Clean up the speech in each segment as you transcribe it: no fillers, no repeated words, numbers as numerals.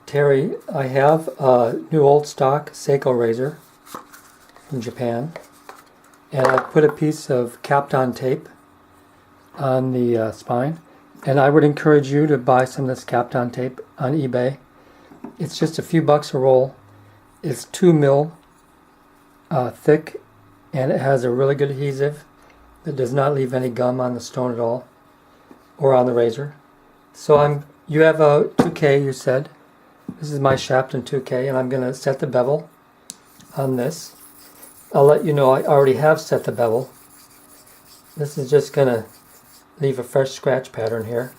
Terry, I have a new old stock Seiko razor from Japan, and I put a piece of Kapton tape on the spine, and I would encourage you to buy some of this Kapton tape on eBay. It's just a few bucks a roll. It's 2 mil thick, and it has a really good adhesive that does not leave any gum on the stone at all or on the razor. So you have a 2K, you said. This is my Shobudani 2K, and I'm going to set the bevel on this. I'll let you know I already have set the bevel. This is just going to leave a fresh scratch pattern here.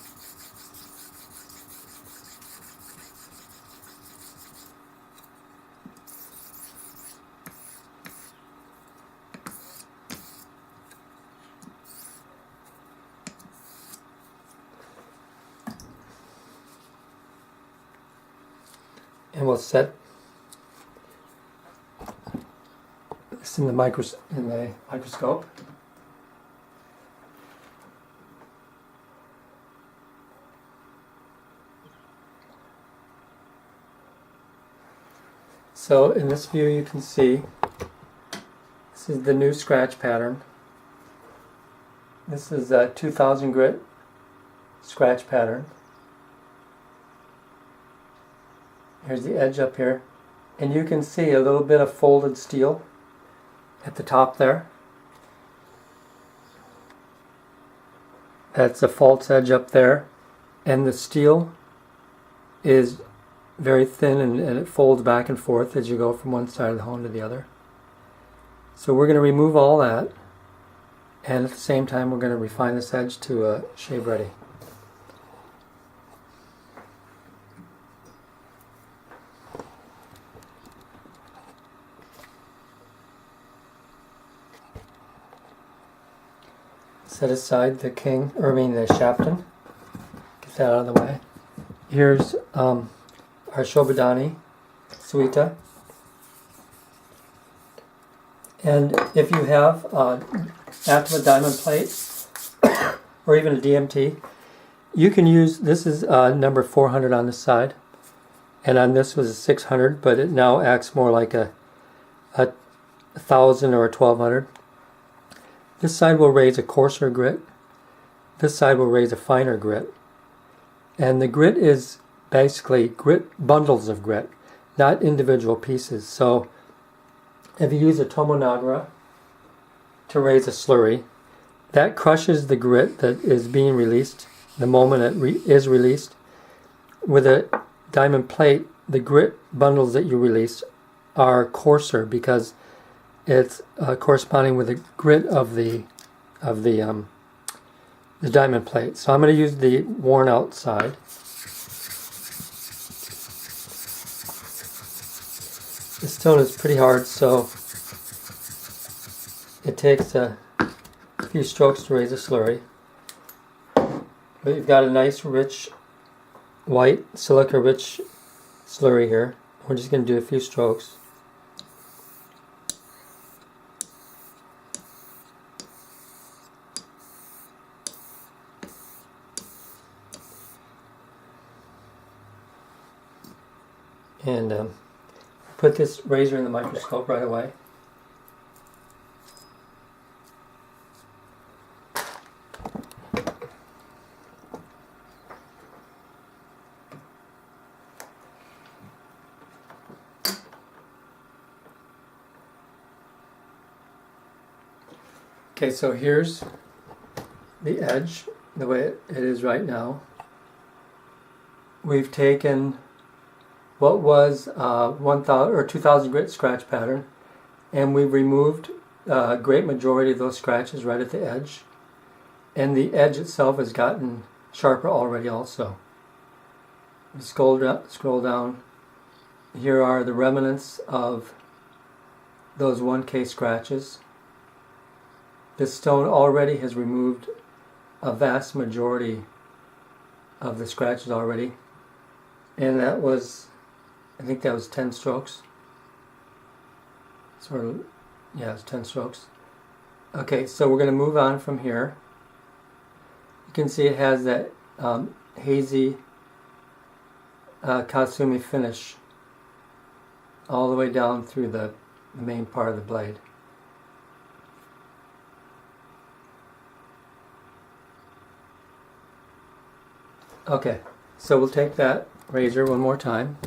And we'll set this in the microscope. So in this view you can see this is the new scratch pattern. This is a 2000 grit scratch pattern. Here's the edge up here, and you can see a little bit of folded steel at the top there. That's a false edge up there, and the steel is very thin, and it folds back and forth as you go from one side of the hone to the other. So we're going to remove all that, and at the same time we're going to refine this edge to shave ready. Set aside the the Shobudani. Get that out of the way. Here's our Shobudani suita. And if you have active diamond plate or even a DMT, you can use, this is number 400 on this side, and on this was a 600, but it now acts more like a 1000 or a 1200. This side will raise a coarser grit. This side will raise a finer grit. And the grit is basically bundles of grit, not individual pieces. So if you use a Tomonagra to raise a slurry, that crushes the grit that is being released the moment it is released. With a diamond plate, the grit bundles that you release are coarser because it's corresponding with the grit of the diamond plate. So I'm going to use the worn out side. This stone is pretty hard, so it takes a few strokes to raise a slurry. But you've got a nice rich white silica rich slurry here. We're just going to do a few strokes. And put this razor in the microscope right away. Okay, so here's the edge, the way it is right now. We've taken what was 1000 or 2000 grit scratch pattern, and we've removed a great majority of those scratches right at the edge, and the edge itself has gotten sharper already also. Scroll down. Here are the remnants of those 1K scratches. This stone already has removed a vast majority of the scratches already, and that was, I think that was 10 strokes. Sort of, yeah, it's 10 strokes. Okay, so we're going to move on from here. You can see it has that hazy Kasumi finish all the way down through the main part of the blade. Okay, so we'll take that razor one more time.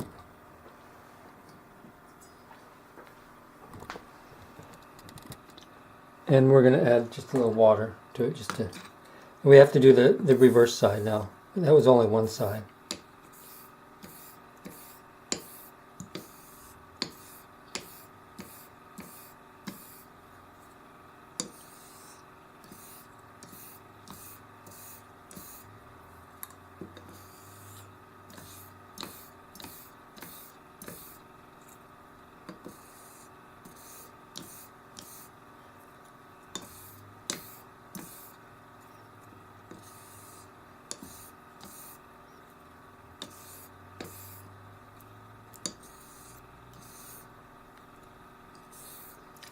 And we're going to add just a little water to it, we have to do the reverse side now. That was only one side.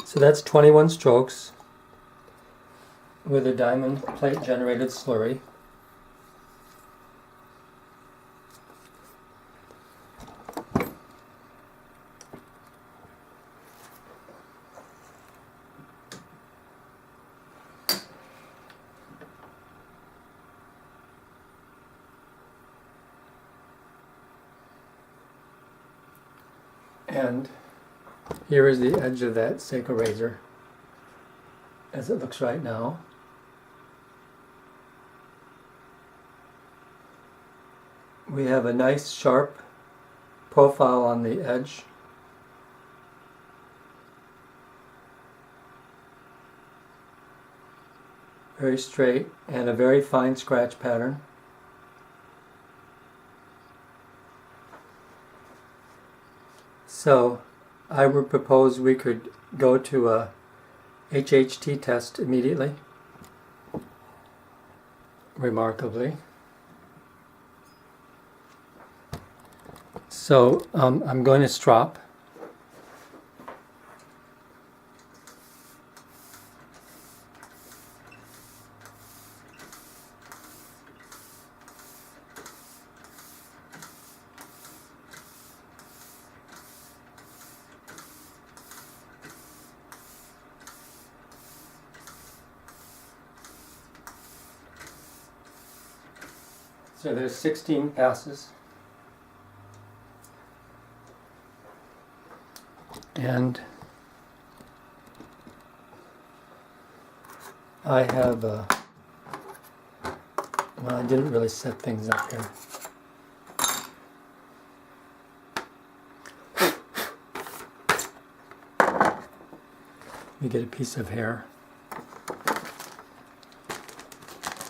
So that's 21 strokes with a diamond plate generated slurry. And here is the edge of that Seiko razor as it looks right now. We have a nice sharp profile on the edge. Very straight and a very fine scratch pattern. So I would propose we could go to a HHT test immediately. Remarkably. So I'm going to strop. So there's 16 passes. And I have, well, I didn't really set things up here. Let me get a piece of hair.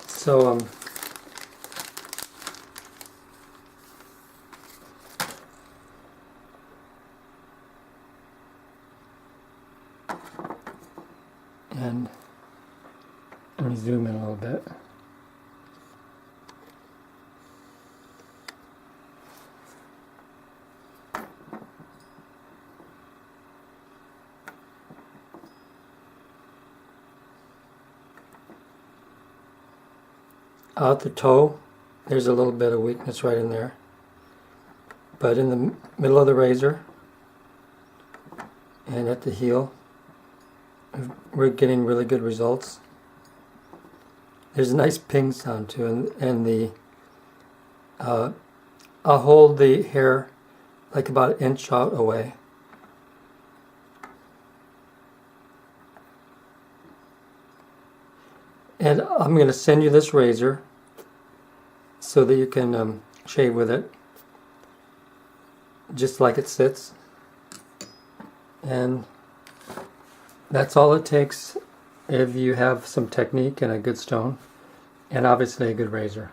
So, and let me zoom in a little bit. Out the toe, there's a little bit of weakness right in there. But in the middle of the razor and at the heel, we're getting really good results. There's a nice ping sound too, and the I'll hold the hair like about an inch out away. And I'm going to send you this razor so that you can shave with it just like it sits. And that's all it takes if you have some technique and a good stone, and obviously a good razor.